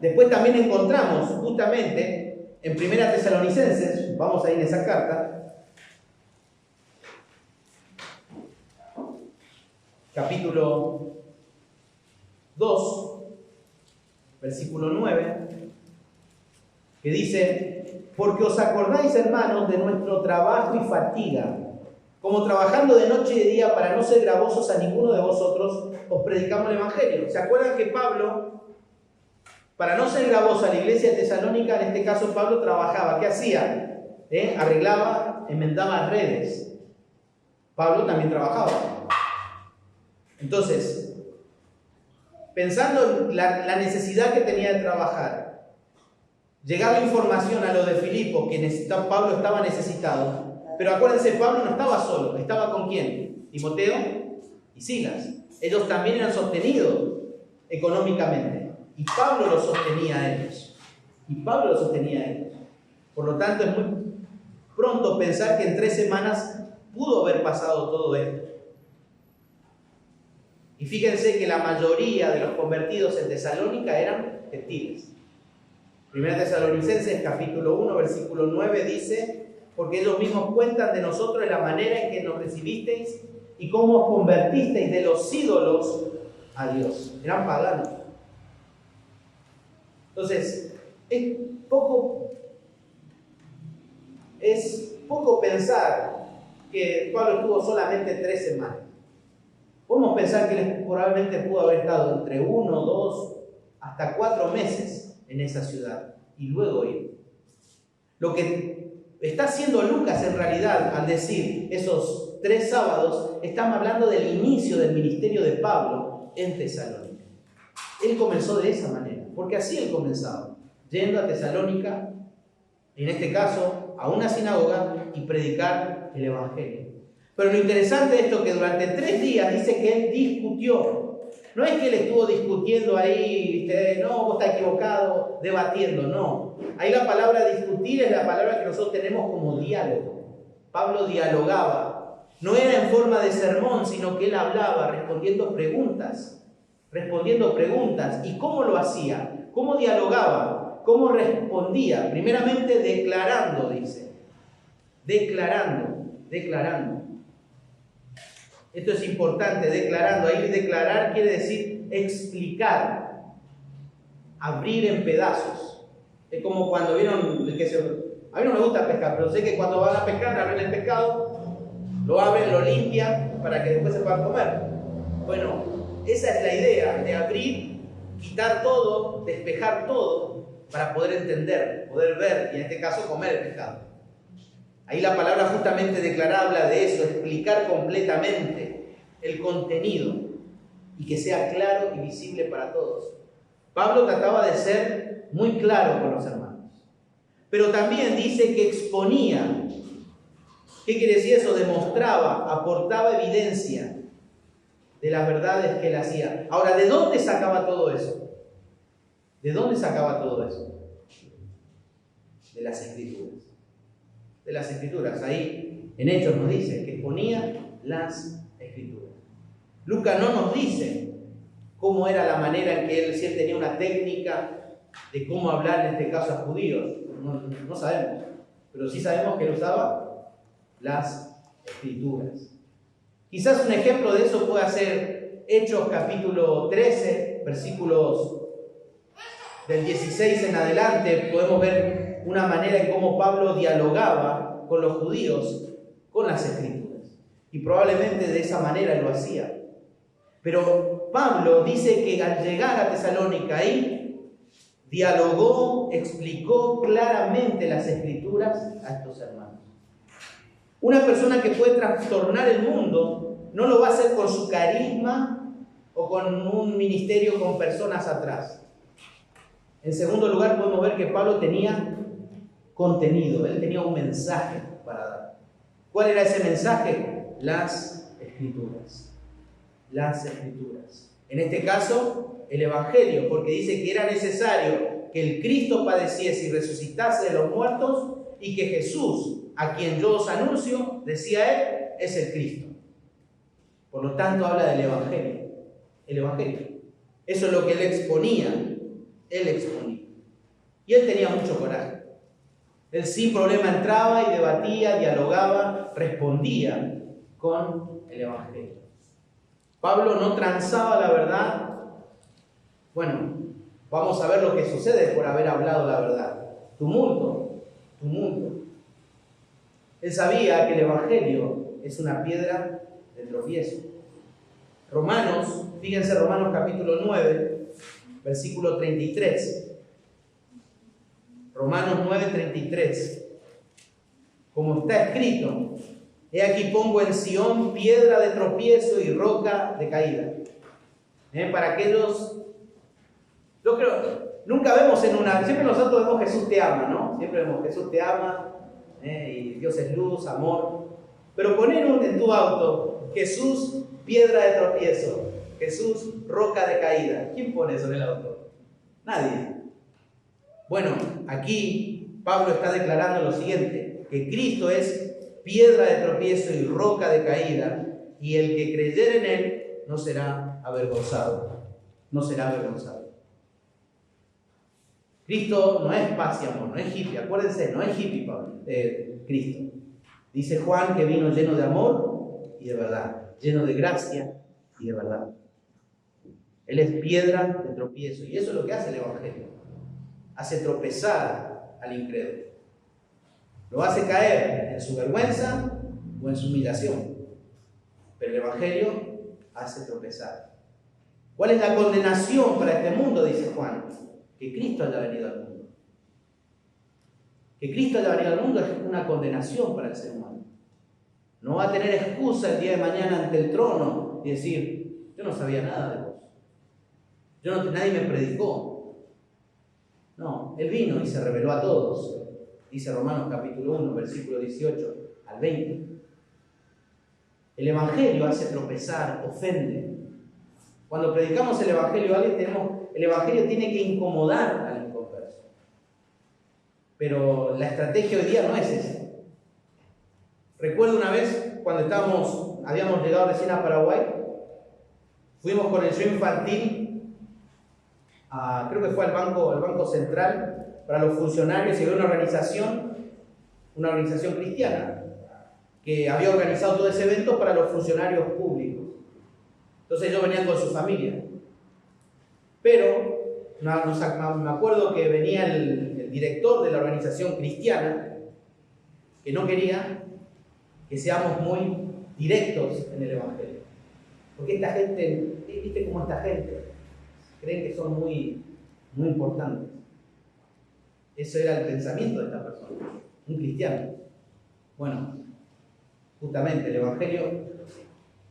Después también encontramos justamente en 1 Tesalonicenses, vamos a ir en esa carta, capítulo 2, versículo 9, que dice: porque os acordáis, hermanos, de nuestro trabajo y fatiga, como trabajando de noche y de día para no ser gravosos a ninguno de vosotros, os predicamos el Evangelio. ¿Se acuerdan que Pablo, para no ser gravoso a la iglesia de Tesalónica, en este caso Pablo trabajaba? ¿Qué hacía? Arreglaba, enmendaba redes. Pablo también trabajaba. Entonces, pensando en la necesidad que tenía de trabajar, llegaba información a lo de Filipo que Pablo estaba necesitado. Pero acuérdense, Pablo no estaba solo. ¿Estaba con quién? Timoteo y Silas. Ellos también eran sostenidos económicamente. Y Pablo los sostenía a ellos. Por lo tanto, es muy pronto pensar que en 3 semanas pudo haber pasado todo esto. Y fíjense que la mayoría de los convertidos en Tesalónica eran gentiles. Primera Tesalonicenses, capítulo 1, versículo 9, dice: porque ellos mismos cuentan de nosotros la manera en que nos recibisteis y cómo os convertisteis de los ídolos a Dios. Eran paganos. Entonces, es poco pensar que Pablo estuvo solamente 3 semanas. Podemos pensar que él probablemente pudo haber estado entre 1, 2, hasta 4 meses en esa ciudad y luego ir. Lo que está haciendo Lucas en realidad al decir esos 3 sábados, estamos hablando del inicio del ministerio de Pablo en Tesalónica. Él comenzó de esa manera, porque así él comenzaba, yendo a Tesalónica, en este caso a una sinagoga, y predicar el Evangelio. Pero lo interesante de esto es que durante 3 días dice que él discutió. No es que él estuvo discutiendo ahí, no, vos estás equivocado, debatiendo, no. Ahí la palabra discutir es la palabra que nosotros tenemos como diálogo. Pablo dialogaba. No era en forma de sermón, sino que él hablaba respondiendo preguntas. ¿Y cómo lo hacía? ¿Cómo dialogaba? ¿Cómo respondía? Primeramente declarando, dice. Declarando. Esto es importante, declarando. Ahí declarar quiere decir explicar, abrir en pedazos. Es como cuando vieron, a mí no me gusta pescar, pero sé que cuando van a pescar, abren el pescado, lo abren, lo limpian para que después se puedan comer. Bueno, esa es la idea, de abrir, quitar todo, despejar todo, para poder entender, poder ver, y en este caso comer el pescado. Ahí la palabra justamente declarar habla de eso, explicar completamente el contenido y que sea claro y visible para todos. Pablo trataba de ser muy claro con los hermanos, pero también dice que exponía. ¿Qué quiere decir eso? Demostraba, aportaba evidencia de las verdades que él hacía. Ahora, ¿de dónde sacaba todo eso? ¿De dónde sacaba todo eso? De las Escrituras. De las Escrituras. Ahí en Hechos nos dice que exponía las Escrituras. Lucas no nos dice cómo era la manera en que él, si él tenía una técnica de cómo hablar en este caso a judíos. No sabemos, pero sí sabemos que él usaba las Escrituras. Quizás un ejemplo de eso pueda ser Hechos capítulo 13, versículos del 16 en adelante. Podemos ver una manera en cómo Pablo dialogaba con los judíos con las Escrituras. Y probablemente de esa manera lo hacía. Pero Pablo dice que al llegar a Tesalónica ahí, dialogó, explicó claramente las Escrituras a estos hermanos. Una persona que puede trastornar el mundo no lo va a hacer con su carisma o con un ministerio con personas atrás. En segundo lugar, podemos ver que Pablo tenía contenido, él tenía un mensaje para dar. ¿Cuál era ese mensaje? Las Escrituras. Las Escrituras. En este caso, el Evangelio, porque dice que era necesario que el Cristo padeciese y resucitase de los muertos y que Jesús, a quien yo os anuncio, decía él, es el Cristo. Por lo tanto, habla del Evangelio. El Evangelio. Eso es lo que él exponía. Él exponía. Y él tenía mucho coraje. Él sin problema entraba y debatía, dialogaba, respondía con el Evangelio. Pablo no transaba la verdad. Bueno, vamos a ver lo que sucede por haber hablado la verdad. tumulto, tumulto. Él sabía que el Evangelio es una piedra de tropiezo. Romanos, fíjense Romanos capítulo 9, versículo 33. Romanos 9, 33. Como está escrito, he aquí pongo en Sión piedra de tropiezo y roca de caída. Para aquellos, yo creo, nunca vemos siempre nosotros vemos Jesús te ama, ¿no? Siempre vemos Jesús te ama, y Dios es luz, amor. Pero poner en tu auto, Jesús piedra de tropiezo, Jesús roca de caída. ¿Quién pone eso en el auto? Nadie. Bueno, aquí Pablo está declarando lo siguiente, que Cristo es piedra de tropiezo y roca de caída, y el que creyere en él no será avergonzado. No será avergonzado. Cristo no es paz y amor, no es hippie, acuérdense, no es hippie Cristo. Dice Juan que vino lleno de amor y de verdad, lleno de gracia y de verdad. Él es piedra de tropiezo, y eso es lo que hace el Evangelio. Hace tropezar al incrédulo. Lo hace caer en su vergüenza o en su humillación. Pero el Evangelio hace tropezar. ¿Cuál es la condenación para este mundo? Dice Juan. Que Cristo haya venido al mundo. Que Cristo haya venido al mundo es una condenación para el ser humano. No va a tener excusa el día de mañana ante el trono y decir, yo no sabía nada de vos. Nadie me predicó. No, Él vino y se reveló a todos. Dice Romanos capítulo 1, versículo 18 al 20. El Evangelio hace tropezar, ofende. Cuando predicamos el Evangelio a alguien, el Evangelio tiene que incomodar al inconverso. Pero la estrategia hoy día no es esa. Recuerdo una vez cuando habíamos llegado recién a Paraguay, fuimos con el show infantil, creo que fue al Banco Central, para los funcionarios, y había una organización cristiana, que había organizado todo ese evento para los funcionarios públicos. Entonces ellos venían con su familia. Pero me acuerdo que venía el director de la organización cristiana, que no quería que seamos muy directos en el Evangelio. Porque esta gente, ¿viste cómo esta gente? Creen que son muy, muy importantes. Eso era el pensamiento de esta persona, un cristiano. Bueno, justamente el Evangelio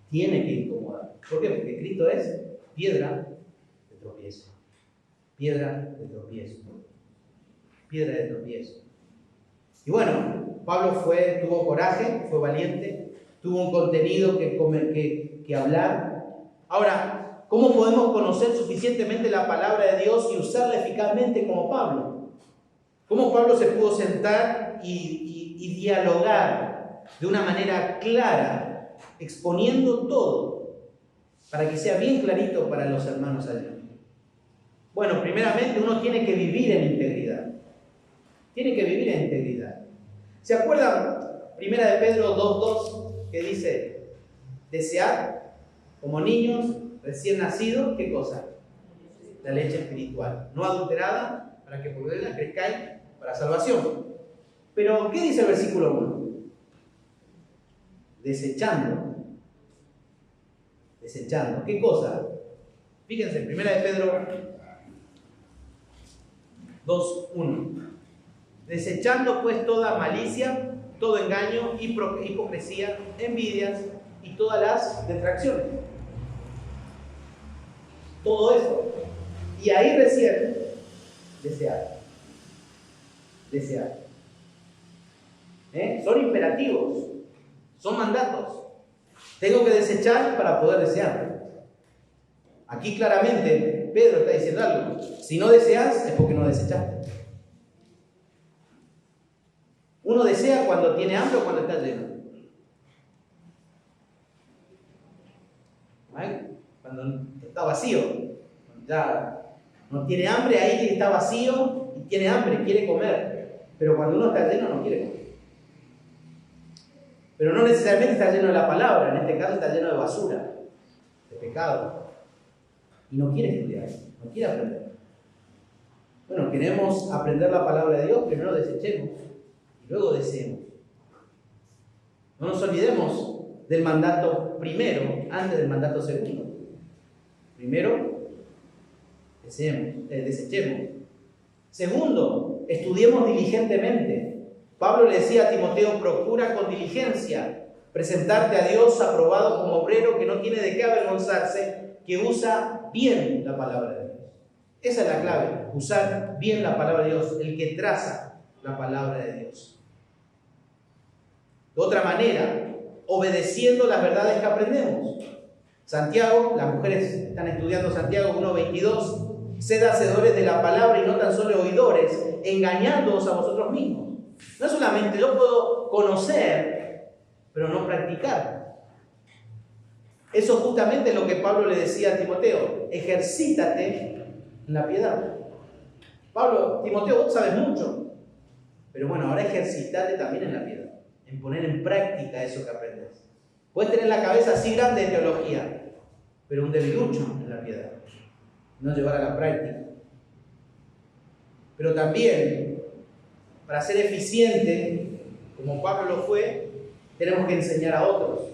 tiene que incomodar. ¿Por qué? Porque Cristo es piedra de tropiezo. Piedra de tropiezo. Piedra de tropiezo. Y bueno, Pablo tuvo coraje, fue valiente, tuvo un contenido que hablar. Ahora, ¿cómo podemos conocer suficientemente la palabra de Dios y usarla eficazmente como Pablo? ¿Cómo Pablo se pudo sentar y dialogar de una manera clara, exponiendo todo, para que sea bien clarito para los hermanos allí? Bueno, primeramente uno tiene que vivir en integridad. Tiene que vivir en integridad. ¿Se acuerdan? Primera de Pedro 2:2, que dice, desead como niños recién nacidos, ¿qué cosa? La leche espiritual, no adulterada, para que por ella crezcáis para salvación. Pero, ¿qué dice el versículo 1? Desechando. Desechando. ¿Qué cosa? Fíjense, primera de Pedro 2:1. Desechando pues toda malicia, todo engaño, hipocresía, envidias y todas las detracciones. Todo eso. Y ahí recién, desear. Desear. Son imperativos, son mandatos. Tengo que desechar para poder desear. Aquí claramente Pedro está diciendo algo. Si no deseas, es porque no desechaste. Uno desea cuando tiene hambre o cuando está lleno. Cuando está vacío. Ya no tiene hambre, ahí está vacío y tiene hambre, quiere comer. Pero cuando uno está lleno, no quiere comer. Pero no necesariamente está lleno de la palabra, en este caso está lleno de basura, de pecado. Y no quiere estudiar, no quiere aprender. Bueno, queremos aprender la palabra de Dios, primero desechemos y luego deseemos. No nos olvidemos del mandato primero, antes del mandato segundo. Primero, desechemos. Segundo, estudiemos diligentemente. Pablo le decía a Timoteo, procura con diligencia presentarte a Dios aprobado como obrero que no tiene de qué avergonzarse, que usa bien la palabra de Dios. Esa es la clave, usar bien la palabra de Dios, el que traza la palabra de Dios. De otra manera, obedeciendo las verdades que aprendemos. Santiago, las mujeres están estudiando Santiago 1:22, sed hacedores de la palabra y no tan solo oidores, engañándoos a vosotros mismos. No es solamente yo puedo conocer, pero no practicar. Eso justamente es lo que Pablo le decía a Timoteo, ejercítate en la piedad. Timoteo, vos sabes mucho, pero bueno, ahora ejercítate también en la piedad, en poner en práctica eso que aprendes. Puedes tener la cabeza así grande de teología, pero un debilucho en la piedad, no llevar a la práctica. Pero también, para ser eficiente, como Pablo lo fue, tenemos que enseñar a otros.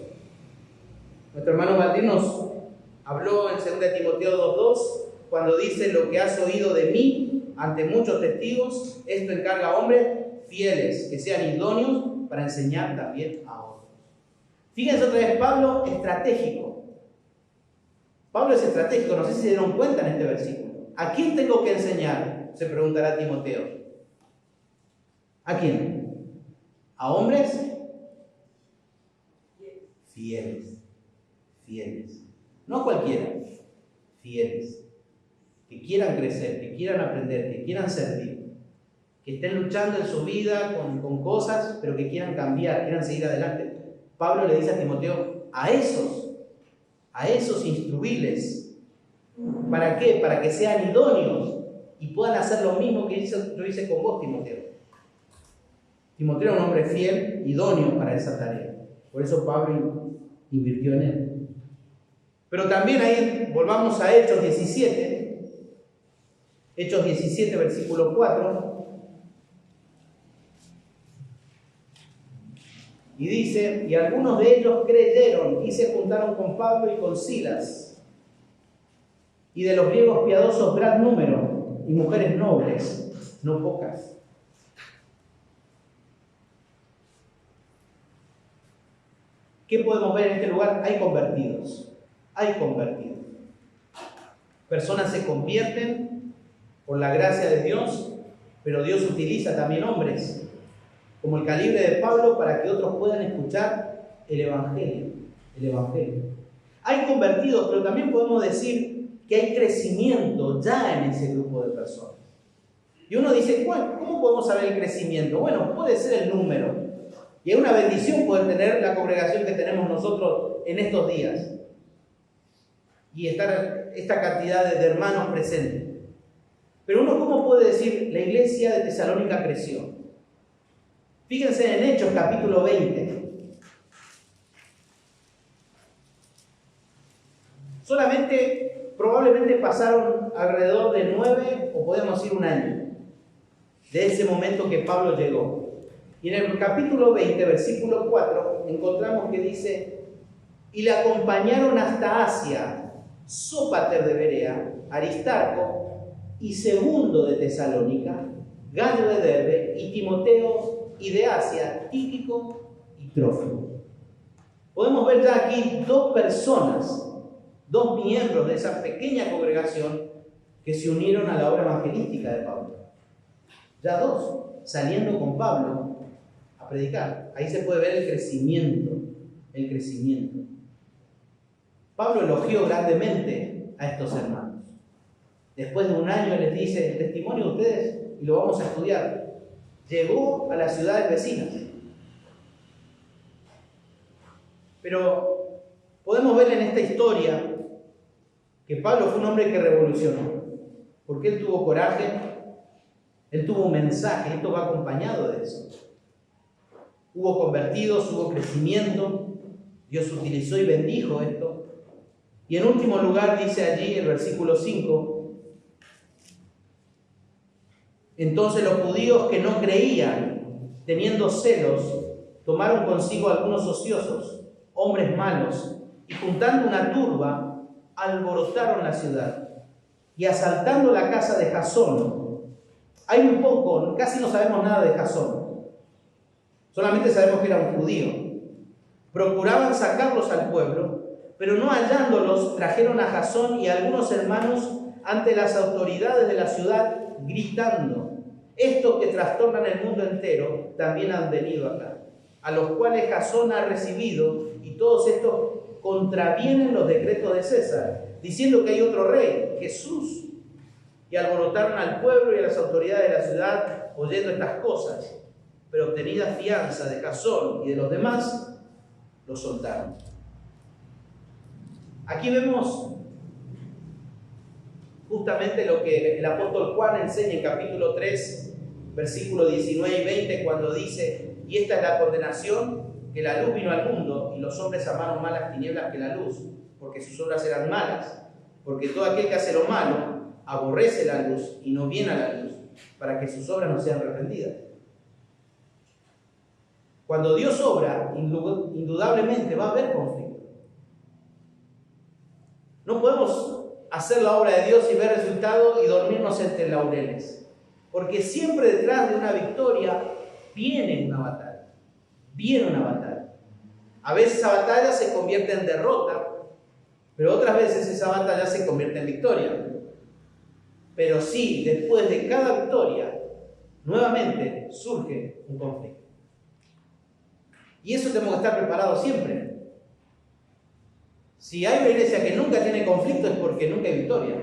Nuestro hermano Valdir nos habló en 2 Timoteo 2:2, cuando dice, lo que has oído de mí ante muchos testigos, esto encarga a hombres fieles, que sean idóneos para enseñar también a otros. Fíjense otra vez, Pablo estratégico. Pablo es estratégico, no sé si se dieron cuenta en este versículo. ¿A quién tengo que enseñar? Se preguntará Timoteo. ¿A quién? ¿A hombres? Fieles. Fieles. No a cualquiera. Fieles. Que quieran crecer, que quieran aprender, que quieran servir. Que estén luchando en su vida con cosas, pero que quieran cambiar, quieran seguir adelante. Pablo le dice a Timoteo, a esos instruiles. ¿Para qué? Para que sean idóneos y puedan hacer lo mismo que yo hice con vos, Timoteo. Timoteo era un hombre fiel, idóneo para esa tarea. Por eso Pablo invirtió en él. Pero también ahí, volvamos a Hechos 17. Hechos 17, versículo 4. Y dice, y algunos de ellos creyeron y se juntaron con Pablo y con Silas. Y de los griegos piadosos gran número, y mujeres nobles, no pocas. ¿Qué podemos ver en este lugar? Hay convertidos. Hay convertidos. Personas se convierten por la gracia de Dios, pero Dios utiliza también hombres como el calibre de Pablo para que otros puedan escuchar el Evangelio. El Evangelio. Hay convertidos, pero también podemos decir que hay crecimiento ya en ese grupo de personas. Y uno dice, ¿cómo podemos saber el crecimiento? Bueno, puede ser el número. Y es una bendición poder tener la congregación que tenemos nosotros en estos días. Y estar esta cantidad de hermanos presentes. Pero uno, ¿cómo puede decir la iglesia de Tesalónica creció? Fíjense en Hechos capítulo 20. Probablemente pasaron alrededor de 9 o podemos decir un año de ese momento que Pablo llegó. Y en el capítulo 20, versículo 4, encontramos que dice, y le acompañaron hasta Asia, Sópater de Berea, Aristarco y Segundo de Tesalónica, Gallo de Derbe y Timoteo, y de Asia, Tíquico y Trófimo. Podemos ver ya aquí dos personas, dos miembros de esa pequeña congregación que se unieron a la obra evangelística de Pablo. Ya dos, saliendo con Pablo a predicar. Ahí se puede ver el crecimiento. Pablo elogió grandemente a estos hermanos. Después de un año les dice, el testimonio de ustedes, y lo vamos a estudiar, llegó a las ciudades vecinas. Pero podemos ver en esta historia que Pablo fue un hombre que revolucionó, porque él tuvo coraje, él tuvo un mensaje, esto va acompañado de eso. Hubo convertidos, hubo crecimiento, Dios utilizó y bendijo esto. Y en último lugar dice allí el versículo 5, Entonces los judíos que no creían, teniendo celos, tomaron consigo algunos ociosos, hombres malos, y juntando una turba, alborotaron la ciudad. Y asaltando la casa de Jasón, hay un poco, casi no sabemos nada de Jasón, solamente sabemos que era un judío. Procuraban sacarlos al pueblo, pero no hallándolos, trajeron a Jasón y a algunos hermanos ante las autoridades de la ciudad, gritando: estos que trastornan el mundo entero también han venido acá, a los cuales Jasón ha recibido, y todos estos contravienen los decretos de César, diciendo que hay otro rey, Jesús. Y alborotaron al pueblo y a las autoridades de la ciudad oyendo estas cosas, pero obtenida fianza de Jasón y de los demás, los soltaron. Aquí vemos justamente lo que el apóstol Juan enseña en capítulo 3, versículos 19 y 20, cuando dice: y esta es la condenación, que la luz vino al mundo, y los hombres amaron más las tinieblas que la luz, porque sus obras eran malas. Porque todo aquel que hace lo malo aborrece la luz y no viene a la luz, para que sus obras no sean reprendidas. Cuando Dios obra, indudablemente va a haber conflicto. No podemos hacer la obra de Dios y ver resultado y dormirnos entre laureles, porque siempre detrás de una victoria viene una batalla. Viene una batalla. A veces esa batalla se convierte en derrota, pero otras veces esa batalla se convierte en victoria. Pero sí, después de cada victoria, nuevamente surge un conflicto. Y eso tenemos que estar preparados siempre. Si hay una iglesia que nunca tiene conflicto es porque nunca hay victoria.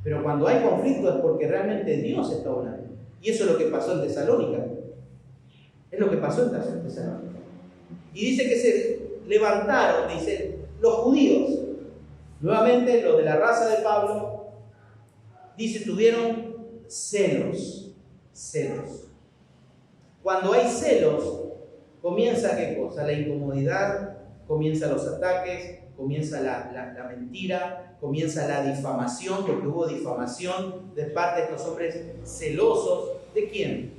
Pero cuando hay conflicto es porque realmente Dios está obrando. Y eso es lo que pasó en Tesalónica. Es lo que pasó en Tesalónica. Y dice que se levantaron, dice, los judíos, nuevamente los de la raza de Pablo, dice, tuvieron celos. Cuando hay celos, comienza ¿qué cosa? La incomodidad, comienzan los ataques, comienza la mentira, comienza la difamación, porque hubo difamación de parte de estos hombres celosos. ¿De quién?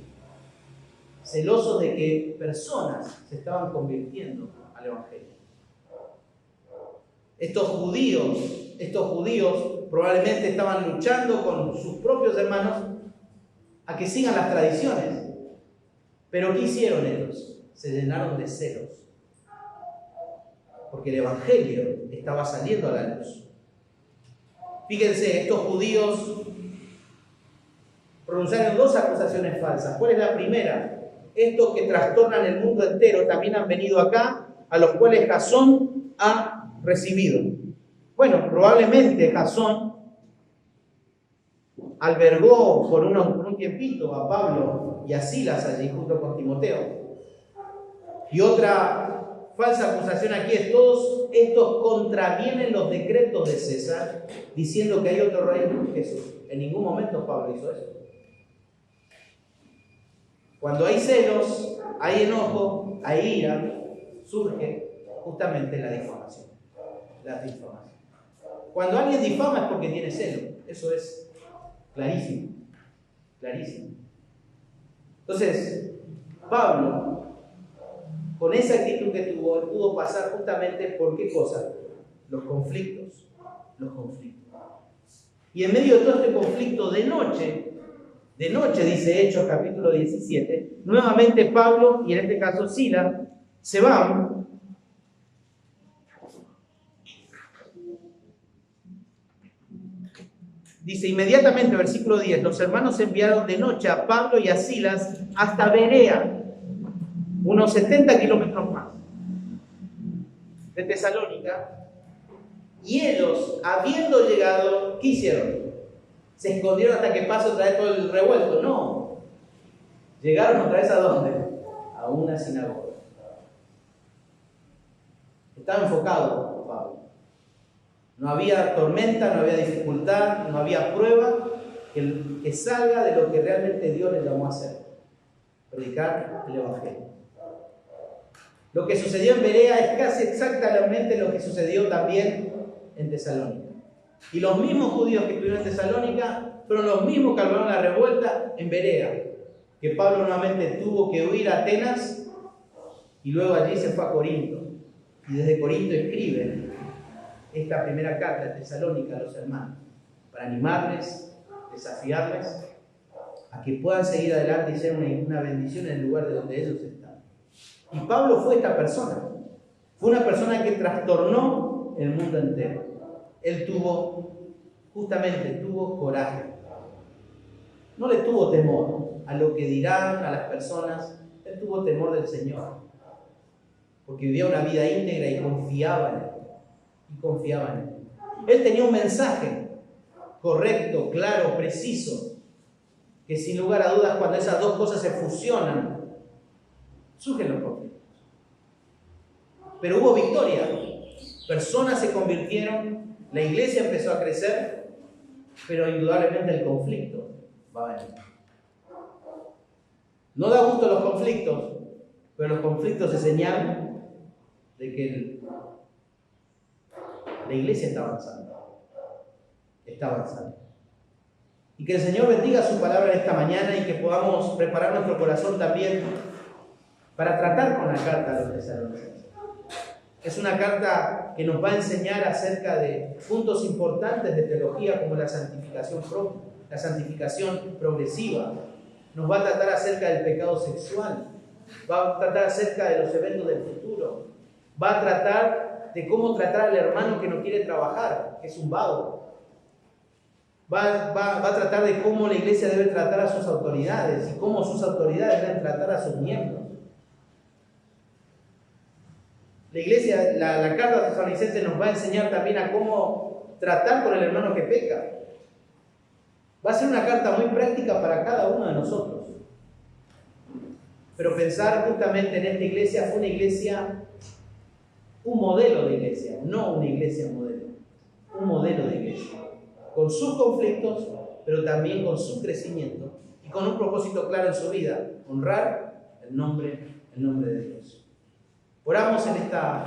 Celosos de que personas se estaban convirtiendo al Evangelio. Estos judíos probablemente estaban luchando con sus propios hermanos a que sigan las tradiciones. Pero ¿qué hicieron ellos? Se llenaron de celos. Porque el Evangelio estaba saliendo a la luz. Fíjense, estos judíos pronunciaron dos acusaciones falsas. ¿Cuál es la primera? Estos que trastornan el mundo entero también han venido acá, a los cuales Jasón ha recibido. Bueno, probablemente Jasón albergó por un tiempito a Pablo y a Silas allí junto con Timoteo. Y otra falsa acusación aquí es: todos estos contravienen los decretos de César, diciendo que hay otro rey, Jesús. En ningún momento Pablo hizo eso. Cuando hay celos, hay enojo, hay ira, surge justamente la difamación. Cuando alguien difama es porque tiene celo. Eso es clarísimo. Entonces, Pablo, con esa actitud que tuvo, pudo pasar justamente por ¿qué cosa? Los conflictos. Y en medio de todo este conflicto, de noche dice Hechos capítulo 17, nuevamente Pablo, y en este caso Silas, se van. Dice inmediatamente, versículo 10, los hermanos enviaron de noche a Pablo y a Silas hasta Berea, unos 70 kilómetros más de Tesalónica, y ellos, habiendo llegado, ¿qué hicieron? ¿Se escondieron hasta que pase otra vez todo el revuelto? No. ¿Llegaron otra vez a dónde? A una sinagoga. Estaba enfocado Pablo. No había tormenta, no había dificultad, no había prueba que salga de lo que realmente Dios le llamó a hacer: predicar el Evangelio. Lo que sucedió en Berea es casi exactamente lo que sucedió también en Tesalónica. Y los mismos judíos que estuvieron en Tesalónica fueron los mismos que armaron la revuelta en Berea, que Pablo nuevamente tuvo que huir a Atenas y luego allí se fue a Corinto. Y desde Corinto escribe esta primera carta de Tesalónica a los hermanos, para animarles, desafiarles a que puedan seguir adelante y ser una bendición en el lugar de donde ellos están. Y Pablo fue esta persona. Fue una persona que trastornó el mundo entero. Él tuvo coraje. No le tuvo temor a lo que dirán, a las personas. Él tuvo temor del Señor. Porque vivía una vida íntegra y confiaba en Él. Él tenía un mensaje correcto, claro, preciso, que sin lugar a dudas, cuando esas dos cosas se fusionan, surgen los conflictos. Pero hubo victoria. Personas se convirtieron, la iglesia empezó a crecer, pero indudablemente el conflicto va a venir. No da gusto los conflictos, pero los conflictos es señal de que la iglesia está avanzando. Está avanzando. Y que el Señor bendiga su palabra esta mañana y que podamos preparar nuestro corazón también para tratar con la carta a los tesalonicenses. Es una carta que nos va a enseñar acerca de puntos importantes de teología como la santificación progresiva. Nos va a tratar acerca del pecado sexual. Va a tratar acerca de los eventos del futuro. Va a tratar de cómo tratar al hermano que no quiere trabajar, que es un vago. Va a tratar de cómo la iglesia debe tratar a sus autoridades y cómo sus autoridades deben tratar a sus miembros. La iglesia, la carta de Tesalonicenses nos va a enseñar también a cómo tratar con el hermano que peca. Va a ser una carta muy práctica para cada uno de nosotros. Pero pensar justamente en esta iglesia fue una iglesia, un modelo de iglesia, no una iglesia modelo, un modelo de iglesia. Con sus conflictos, pero también con su crecimiento y con un propósito claro en su vida, honrar el nombre de Dios. Oramos en esta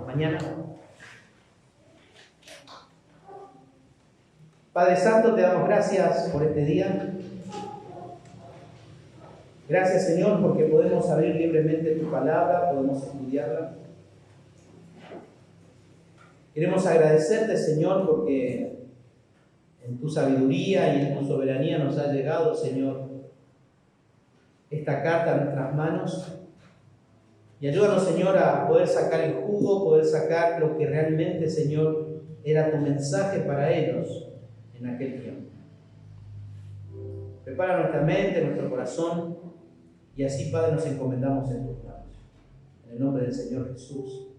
mañana. Padre Santo, te damos gracias por este día. Gracias, Señor, porque podemos abrir libremente tu palabra, podemos estudiarla. Queremos agradecerte, Señor, porque en tu sabiduría y en tu soberanía nos ha llegado, Señor, esta carta a nuestras manos. Y ayúdanos, Señor, a poder sacar el jugo, poder sacar lo que realmente, Señor, era tu mensaje para ellos en aquel tiempo. Prepara nuestra mente, nuestro corazón, y así, Padre, nos encomendamos en tus manos. En el nombre del Señor Jesús.